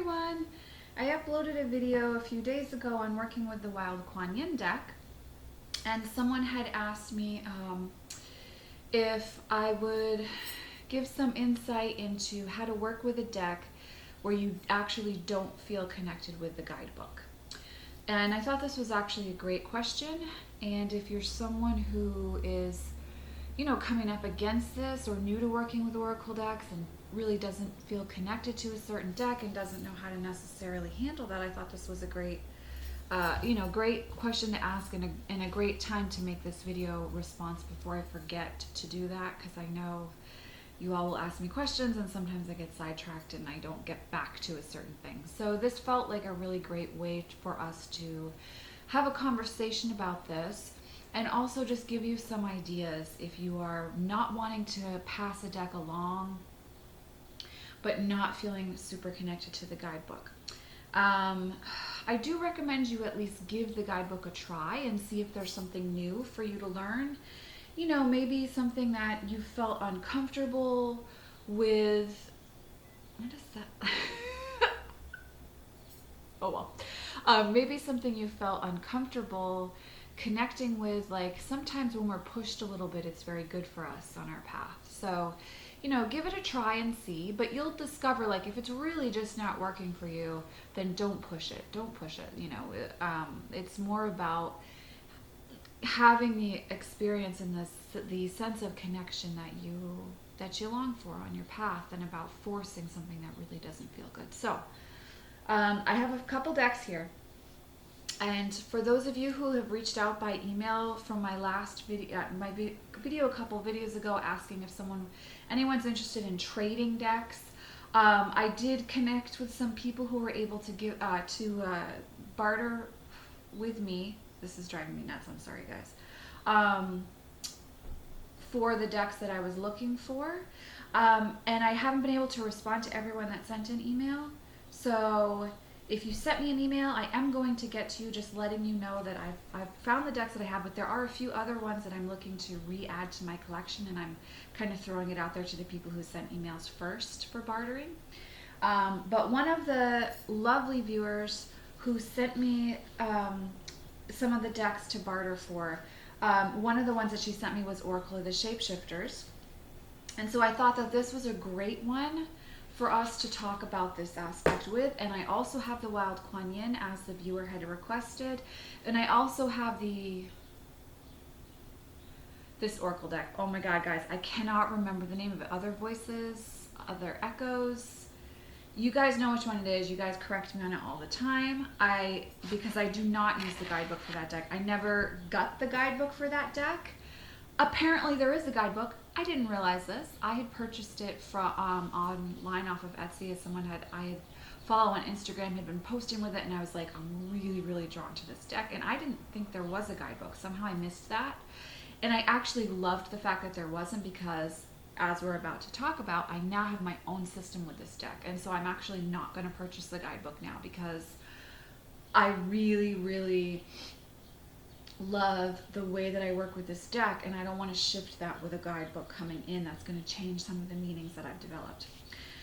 everyone! I uploaded a video a few days ago on working with the Wild Kuan Yin deck, and someone had asked me if I would give some insight into how to work with a deck where you actually don't feel connected with the guidebook. And I thought this was actually a great question, and if you're someone who is coming up against this or new to working with Oracle decks and really doesn't feel connected to a certain deck and doesn't know how to necessarily handle that, I thought this was a great, great question to ask and a great time to make this video response before I forget to do that, because I know you all will ask me questions and sometimes I get sidetracked and I don't get back to a certain thing. So this felt like a really great way for us to have a conversation about this, and also just give you some ideas if you are not wanting to pass a deck along but not feeling super connected to the guidebook. I do recommend you at least give the guidebook a try and see if there's something new for you to learn. Maybe something that you felt uncomfortable with. What is that? Oh well. Maybe something you felt uncomfortable connecting with. Like sometimes when we're pushed a little bit, it's very good for us on our path. So, give it a try and see, but you'll discover, like, if it's really just not working for you, then don't push it. Don't push it. It's more about having the experience and the sense of connection that you long for on your path, than about forcing something that really doesn't feel good. So, I have a couple decks here. And for those of you who have reached out by email from my last video, a couple videos ago, asking if anyone's interested in trading decks, I did connect with some people who were able to barter with me. This is driving me nuts. I'm sorry, guys. For the decks that I was looking for, and I haven't been able to respond to everyone that sent an email. So if you sent me an email, I am going to get to you, just letting you know that I've found the decks that I have, but there are a few other ones that I'm looking to re-add to my collection, and I'm kind of throwing it out there to the people who sent emails first for bartering. But one of the lovely viewers who sent me some of the decks to barter for, one of the ones that she sent me was Oracle of the Shapeshifters. And so I thought that this was a great one for us to talk about this aspect with. And I also have the Wild Kuan Yin, as the viewer had requested. And I also have this Oracle deck. Oh my God, guys, I cannot remember the name of it. Other Voices, Other Echoes. You guys know which one it is. You guys correct me on it all the time. Because I do not use the guidebook for that deck. I never got the guidebook for that deck. Apparently there is a guidebook. I didn't realize this. I had purchased it from online off of Etsy, as someone I had followed on Instagram had been posting with it, and I was like, I'm really, really drawn to this deck. And I didn't think there was a guidebook. Somehow I missed that. And I actually loved the fact that there wasn't, because as we're about to talk about, I now have my own system with this deck. And so I'm actually not going to purchase the guidebook now, because I really, really love the way that I work with this deck, and I don't want to shift that with a guidebook coming in. That's going to change some of the meanings that I've developed.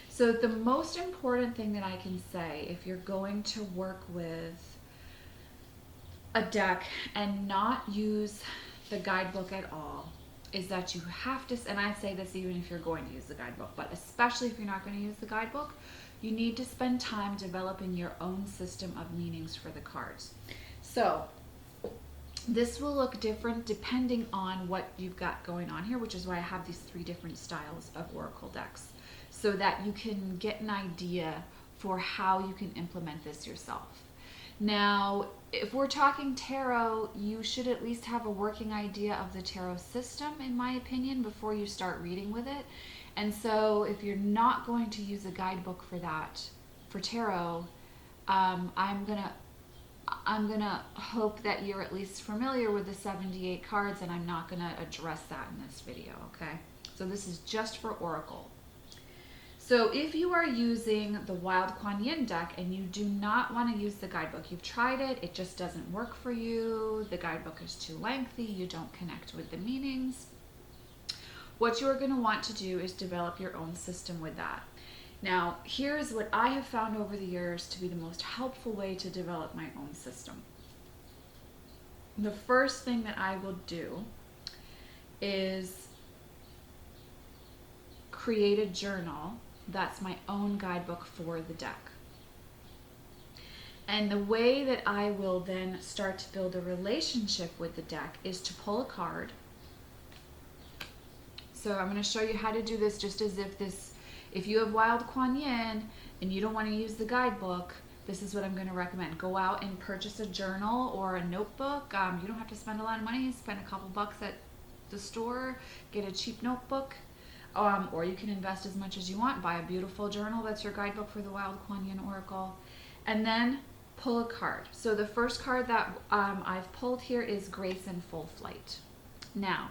So the most important thing that I can say, if you're going to work with a deck and not use the guidebook at all, is that you have to, and I say this even if you're going to use the guidebook, but especially if you're not going to use the guidebook, you need to spend time developing your own system of meanings for the cards. So this will look different depending on what you've got going on here, which is why I have these 3 different styles of Oracle decks, so that you can get an idea for how you can implement this yourself. Now, if we're talking tarot, you should at least have a working idea of the tarot system, in my opinion, before you start reading with it. And so if you're not going to use a guidebook for that, for tarot, I'm gonna hope that you're at least familiar with the 78 cards, and I'm not gonna address that in this video, okay? So this is just for Oracle. So if you are using the Wild Kuan Yin deck and you do not want to use the guidebook, you've tried it, it just doesn't work for you, the guidebook is too lengthy, you don't connect with the meanings, what you're going to want to do is develop your own system with that. Now, here's what I have found over the years to be the most helpful way to develop my own system. The first thing that I will do is create a journal that's my own guidebook for the deck. And the way that I will then start to build a relationship with the deck is to pull a card. So I'm going to show you how to do this just as if you have Wild Kuan Yin and you don't want to use the guidebook, this is what I'm going to recommend. Go out and purchase a journal or a notebook. You don't have to spend a lot of money. Spend a couple bucks at the store, get a cheap notebook, or you can invest as much as you want. Buy a beautiful journal that's your guidebook for the Wild Kuan Yin Oracle, and then pull a card. So the first card that I've pulled here is Grace in Full Flight. Now,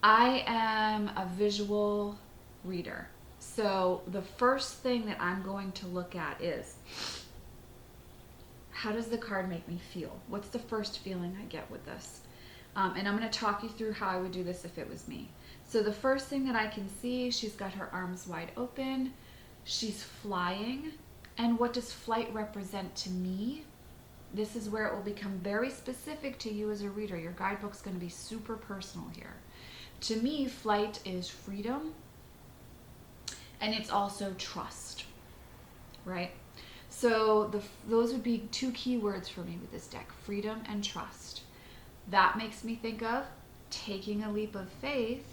I am a visual reader. So the first thing that I'm going to look at is, how does the card make me feel? What's the first feeling I get with this? And I'm going to talk you through how I would do this if it was me. So the first thing that I can see, she's got her arms wide open. She's flying. And what does flight represent to me? This is where it will become very specific to you as a reader. Your guidebook's going to be super personal here. To me, flight is freedom, and it's also trust, right? So those would be two key words for me with this deck, freedom and trust. That makes me think of taking a leap of faith,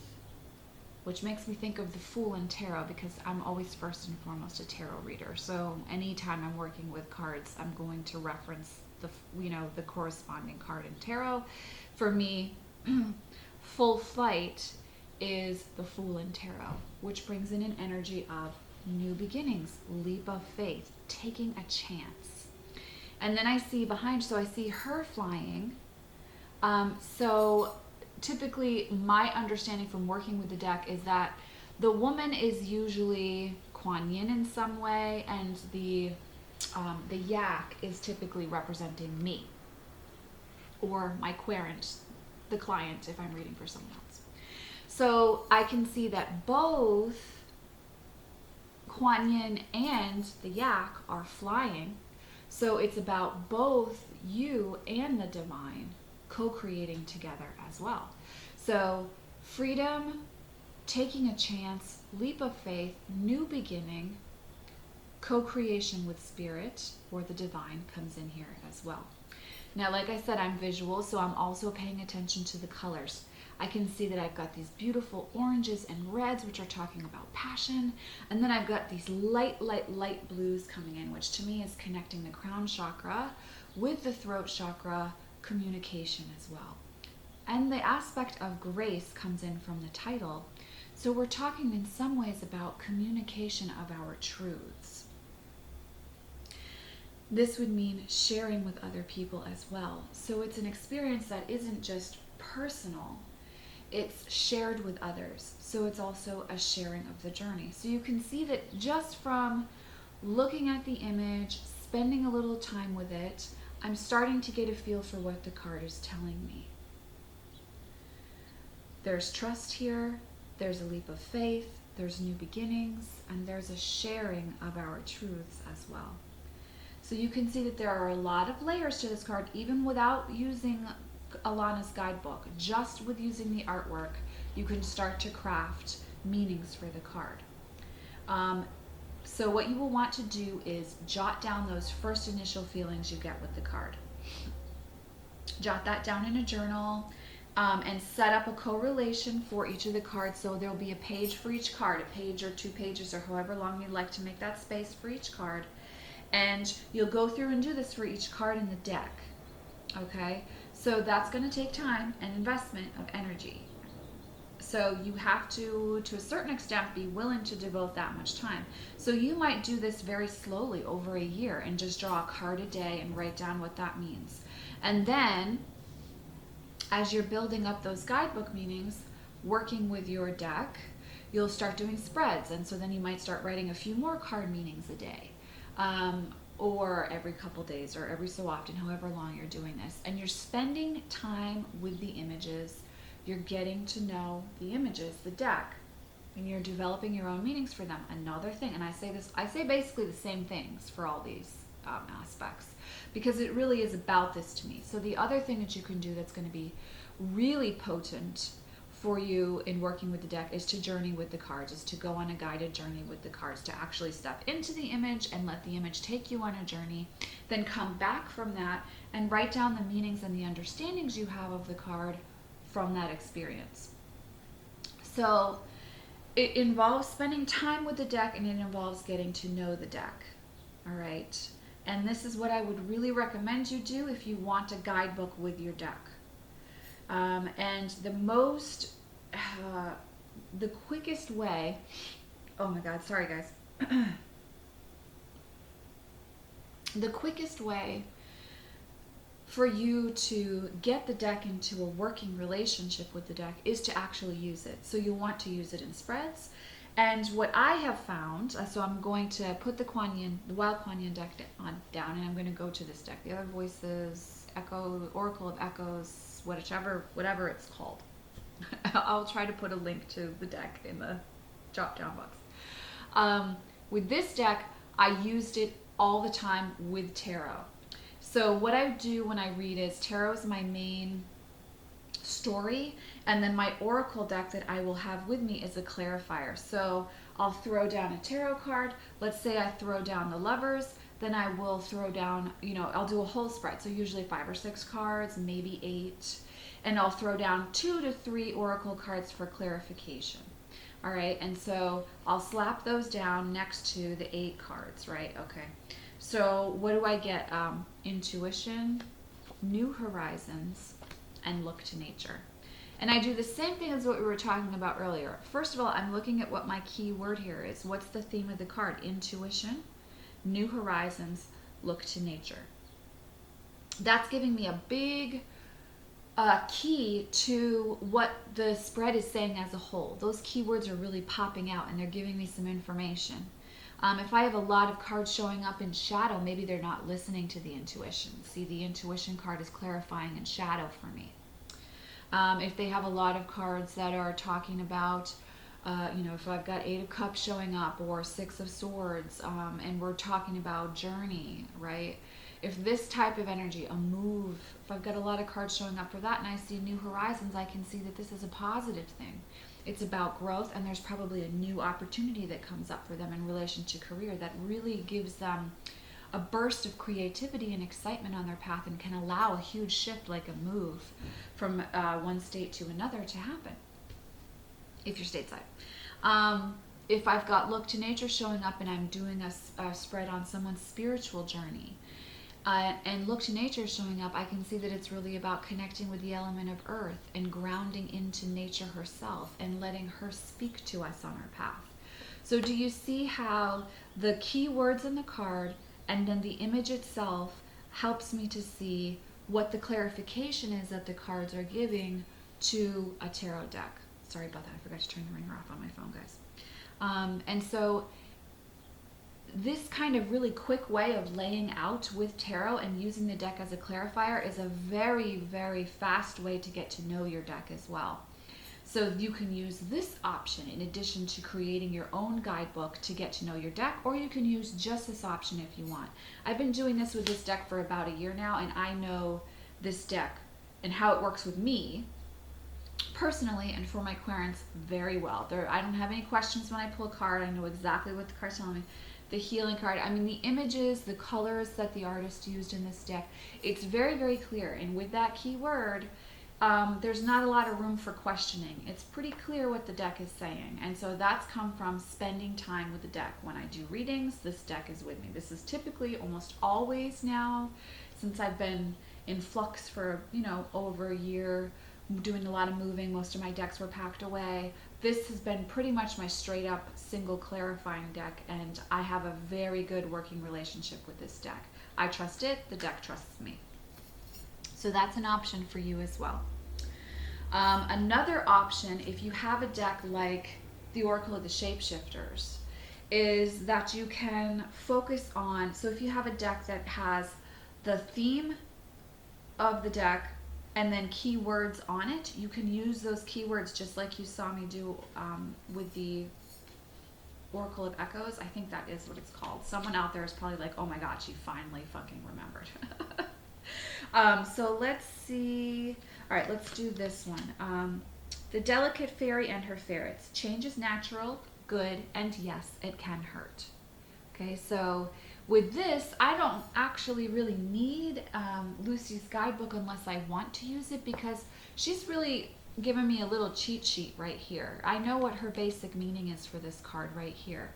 which makes me think of the Fool in tarot, because I'm always first and foremost a tarot reader. So anytime I'm working with cards, I'm going to reference the corresponding card in tarot. For me, full flight is the Fool in tarot, which brings in an energy of new beginnings, leap of faith, taking a chance. And then I see behind, so I see her flying. So typically my understanding from working with the deck is that the woman is usually Kuan Yin in some way, and the yak is typically representing me or my querent, the client, if I'm reading for someone else. So I can see that both Kuan Yin and the yak are flying. So it's about both you and the divine co-creating together as well. So freedom, taking a chance, leap of faith, new beginning, co-creation with spirit or the divine comes in here as well. Now, like I said, I'm visual, so I'm also paying attention to the colors. I can see that I've got these beautiful oranges and reds, which are talking about passion. And then I've got these light blues coming in, which to me is connecting the crown chakra with the throat chakra, communication as well. And the aspect of grace comes in from the title. So we're talking in some ways about communication of our truths. This would mean sharing with other people as well. So it's an experience that isn't just personal, it's shared with others. So it's also a sharing of the journey. So you can see that just from looking at the image, spending a little time with it, I'm starting to get a feel for what the card is telling me. There's trust here, there's a leap of faith, there's new beginnings, and there's a sharing of our truths as well. So you can see that there are a lot of layers to this card, even without using Alana's guidebook. Just with using the artwork, you can start to craft meanings for the card. So what you will want to do is jot down those first initial feelings you get with the card. Jot that down in a journal, and set up a correlation for each of the cards. So there'll be a page for each card, a page or 2 pages or however long you'd like to make that space for each card. And you'll go through and do this for each card in the deck. Okay? So that's going to take time and investment of energy. So you have to a certain extent, be willing to devote that much time. So you might do this very slowly over a year and just draw a card a day and write down what that means. And then, as you're building up those guidebook meanings, working with your deck, you'll start doing spreads. And so then you might start writing a few more card meanings a day. Or every couple days or every so often, however long you're doing this. And you're spending time with the images. You're getting to know the images, the deck. and you're developing your own meanings for them. Another thing, and I say basically the same things for all these aspects, because it really is about this to me. So the other thing that you can do that's going to be really potent for you in working with the deck is to journey with the cards, is to go on a guided journey with the cards, to actually step into the image and let the image take you on a journey, then come back from that and write down the meanings and the understandings you have of the card from that experience. So it involves spending time with the deck, and it involves getting to know the deck. All right. And this is what I would really recommend you do if you want a guidebook with your deck. And the quickest way, oh my God, sorry guys. The quickest way for you to get the deck into a working relationship with the deck is to actually use it. So you want to use it in spreads. And what I have found, so I'm going to put the Wild Kuan Yin deck down, and I'm going to go to this deck, the Other Voices, Echo, Oracle of Echoes, whatever it's called. I'll try to put a link to the deck in the drop down box. With this deck, I used it all the time with tarot. So what I do when I read is tarot is my main story, and then my oracle deck that I will have with me is a clarifier. So I'll throw down a tarot card. Let's say I throw down the Lovers, then I will throw down, I'll do a whole spread. So usually 5 or 6 cards, maybe 8, and I'll throw down 2 to 3 oracle cards for clarification. All right, and so I'll slap those down next to the 8 cards, right? Okay. So what do I get? Intuition, New Horizons, and Look to Nature. And I do the same thing as what we were talking about earlier. First of all, I'm looking at what my key word here is. What's the theme of the card? Intuition, New Horizons, Look to Nature. That's giving me a big key to what the spread is saying as a whole. Those keywords are really popping out, and they're giving me some information. If I have a lot of cards showing up in shadow, maybe they're not listening to the intuition. See, the intuition card is clarifying in shadow for me. If they have a lot of cards that are talking about, if I've got 8 of Cups showing up or 6 of Swords, and we're talking about journey, right? If this type of energy, a move, if I've got a lot of cards showing up for that and I see New Horizons, I can see that this is a positive thing. It's about growth, and there's probably a new opportunity that comes up for them in relation to career that really gives them a burst of creativity and excitement on their path, and can allow a huge shift, like a move from one state to another to happen, if you're stateside. If I've got Look to Nature showing up and I'm doing a spread on someone's spiritual journey, and Look to Nature showing up, I can see that it's really about connecting with the element of earth and grounding into nature herself and letting her speak to us on our path. So do you see how the key words in the card and then the image itself helps me to see what the clarification is that the cards are giving to a tarot deck? Sorry about that. I forgot to turn the ringer off on my phone, guys. And so this kind of really quick way of laying out with tarot and using the deck as a clarifier is a very, very fast way to get to know your deck as well. So you can use this option in addition to creating your own guidebook to get to know your deck, or you can use just this option if you want. I've been doing this with this deck for about a year now, and I know this deck and how it works with me personally and for my clients very well. I don't have any questions when I pull a card. I know exactly what the card's telling me. The healing card, I mean, the images, the colors that the artist used in this deck, it's very, very clear. And with that keyword, there's not a lot of room for questioning. It's pretty clear what the deck is saying. And so that's come from spending time with the deck. When I do readings, this deck is with me. This is typically almost always now, since I've been in flux for, over a year, doing a lot of moving. Most of my decks were packed away. This has been pretty much my straight up single clarifying deck, and I have a very good working relationship with this deck. I trust it, the deck trusts me. So that's an option for you as well. Another option, if you have a deck like the Oracle of the Shapeshifters, is that you can focus on, so if you have a deck that has the theme of the deck and then keywords on it. You can use those keywords just like you saw me do with the Oracle of Echoes. I think that is what it's called. Someone out there is probably like, oh my god, she finally fucking remembered. So let's see. All right, let's do this one. The delicate fairy and her ferrets. Change is natural, good, and yes, it can hurt. Okay, so with this, I don't actually really need Lucy's guidebook unless I want to use it, because she's really given me a little cheat sheet right here. I know what her basic meaning is for this card right here.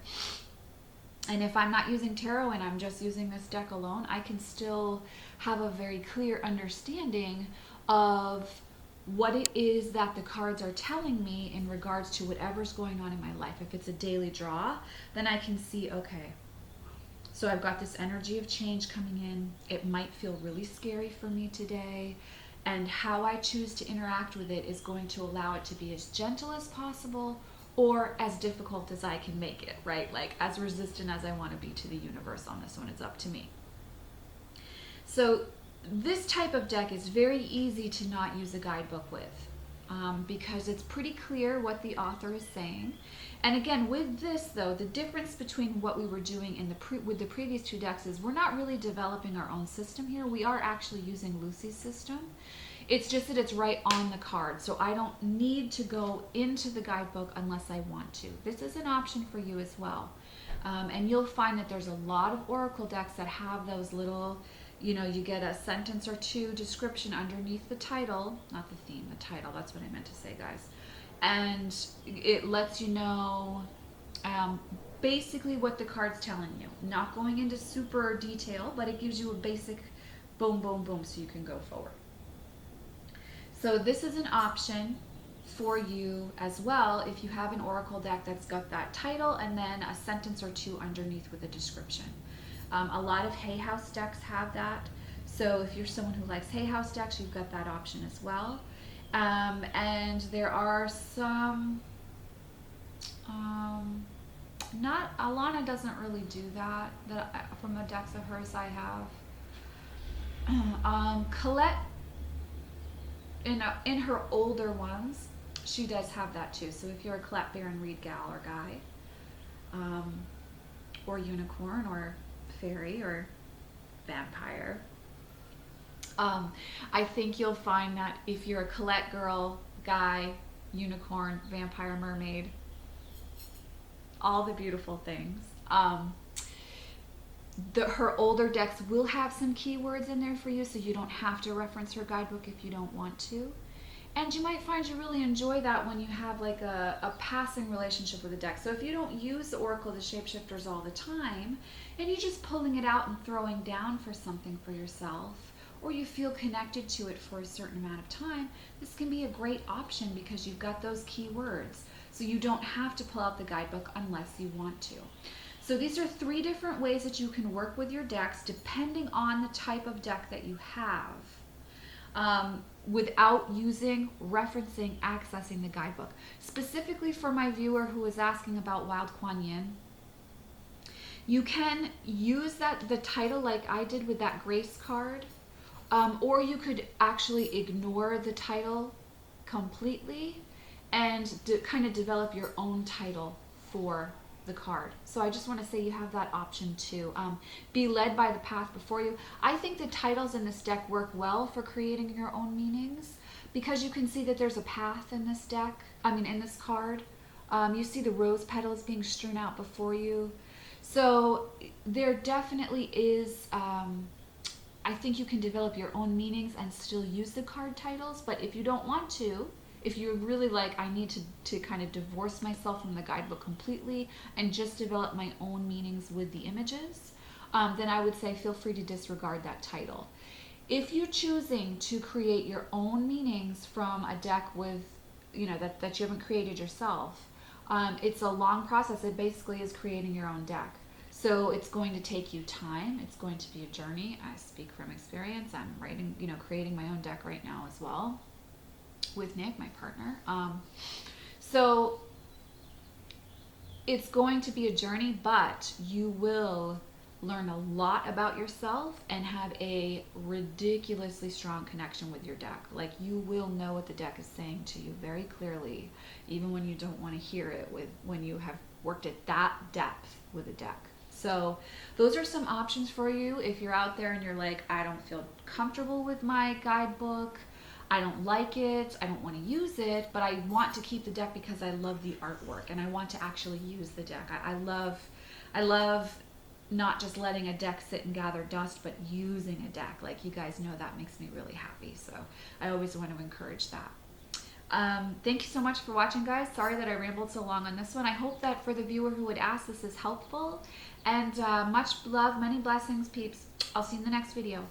And if I'm not using tarot and I'm just using this deck alone, I can still have a very clear understanding of what it is that the cards are telling me in regards to whatever's going on in my life. If it's a daily draw, then I can see, okay, so I've got this energy of change coming in. It might feel really scary for me today. And how I choose to interact with it is going to allow it to be as gentle as possible or as difficult as I can make it, right? Like as resistant as I want to be to the universe on this one. It's up to me. So this type of deck is very easy to not use a guidebook with because it's pretty clear what the author is saying. And again, with this though, the difference between what we were doing in with the previous two decks is we're not really developing our own system here. We are actually using Lucy's system. It's just that it's right on the card. So I don't need to go into the guidebook unless I want to. This is an option for you as well. And you'll find that there's a lot of Oracle decks that have those little, you know, you get a sentence or two description underneath the title, not the theme, the title, that's what I meant to say, guys. And it lets you know basically what the card's telling you. Not going into super detail, but it gives you a basic boom, boom, boom, so you can go forward. So this is an option for you as well if you have an Oracle deck that's got that title and then a sentence or two underneath with a description. A lot of Hay House decks have that. So if you're someone who likes Hay House decks, you've got that option as well. And there are some, not, Alana doesn't really do that, from the decks of hers I have. Colette, in her older ones, she does have that too. So if you're a Colette Baron Reed gal or guy, or unicorn or fairy or vampire, I think you'll find that if you're a Colette girl, guy, unicorn, vampire, mermaid, all the beautiful things, her older decks will have some keywords in there for you, so you don't have to reference her guidebook if you don't want to. And you might find you really enjoy that when you have like a passing relationship with a deck. So if you don't use the Oracle, the Shapeshifters all the time, and you're just pulling it out and throwing down for something for yourself, or you feel connected to it for a certain amount of time, this can be a great option because you've got those keywords. So you don't have to pull out the guidebook unless you want to. So these are 3 different ways that you can work with your decks depending on the type of deck that you have, without using, referencing, accessing the guidebook. Specifically for my viewer who was asking about Wild Kuan Yin, you can use the title like I did with that Grace card, or you could actually ignore the title completely and kind of develop your own title for the card. So I just want to say you have that option too. Be led by the path before you. I think the titles in this deck work well for creating your own meanings because you can see that there's a path in this deck, in this card. You see the rose petals being strewn out before you. So there definitely is, I think you can develop your own meanings and still use the card titles, but if you don't want to, if you're really like, I need to kind of divorce myself from the guidebook completely and just develop my own meanings with the images, then I would say feel free to disregard that title. If you're choosing to create your own meanings from a deck with, that you haven't created yourself, it's a long process. It basically is creating your own deck. So it's going to take you time. It's going to be a journey. I speak from experience. I'm writing, creating my own deck right now as well with Nick, my partner. So it's going to be a journey, but you will learn a lot about yourself, and have a ridiculously strong connection with your deck. Like, you will know what the deck is saying to you very clearly, even when you don't want to hear it, when you have worked at that depth with a deck. So those are some options for you if you're out there and you're like, I don't feel comfortable with my guidebook, I don't like it, I don't want to use it, but I want to keep the deck because I love the artwork and I want to actually use the deck. I love not just letting a deck sit and gather dust, but using a deck. Like, you guys know that makes me really happy. So I always want to encourage that. Thank you so much for watching, guys. Sorry that I rambled so long on this one. I hope that for the viewer who would ask, this is helpful. And much love, many blessings, peeps. I'll see you in the next video.